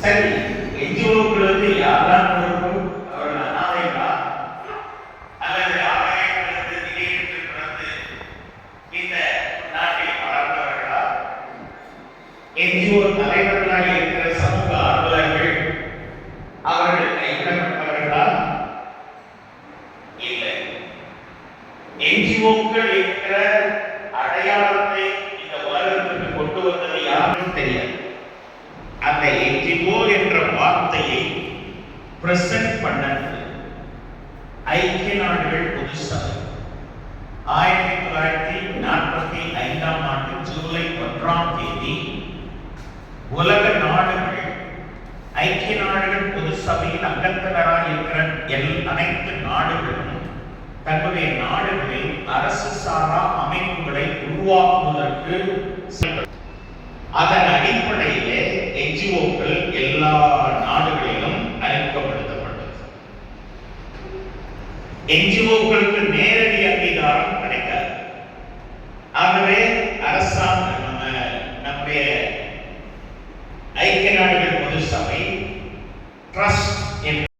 சரி, என்ஜிஓக்களுக்கு யாரெல்லாம் இருக்கும்? அவர்கள் அனாதைகளா அல்லது ஆலயங்களுக்கு திடீரென்று பிறந்து இந்த நாட்டில் வளர்ந்தவர்களா? என்ஜிஓ தலைவர்களாக இருக்கிற சமூக ஆர்வலர்கள் அவர்கள் கைவிடப்பட்டவர்களா? இல்லை. என்ஜிஓக்கள் இருக்கிற அடையாளத்தை இந்த உலகத்துக்கு கொண்டு வந்தது யாருக்கும் தெரியாது. அந்த என்ஜிஓ என்ற வார்த்தையை பிரசன்ட் பண்ணது ஐக்கிய நாடுகள் பொது சபை 1945 ஆண்டு ஜூலை 1ஆம் தேதி உலக நாடுகள் ஐக்கிய நாடுகள் பொது சபையில் அங்கத்தினராக இருக்கிற அனைத்து நாடுகளும் தங்களுடைய நாடுகளில் அரசு சாரா அமைப்புகளை உருவாக்குவதற்கு அதன் அடிப்படையிலே என்ஜிஓக்கள் எல்லா நாடுகளிலும் அறிமுகப்படுத்தப்பட்டது. என்ஜிஓக்களுக்கு நேரடி அங்கீகாரம் கிடைக்காது. ஆகவே அரசாங்கம் நம்முடைய ஐக்கிய நாடுகள் பொது சபை ட்ரஸ்ட்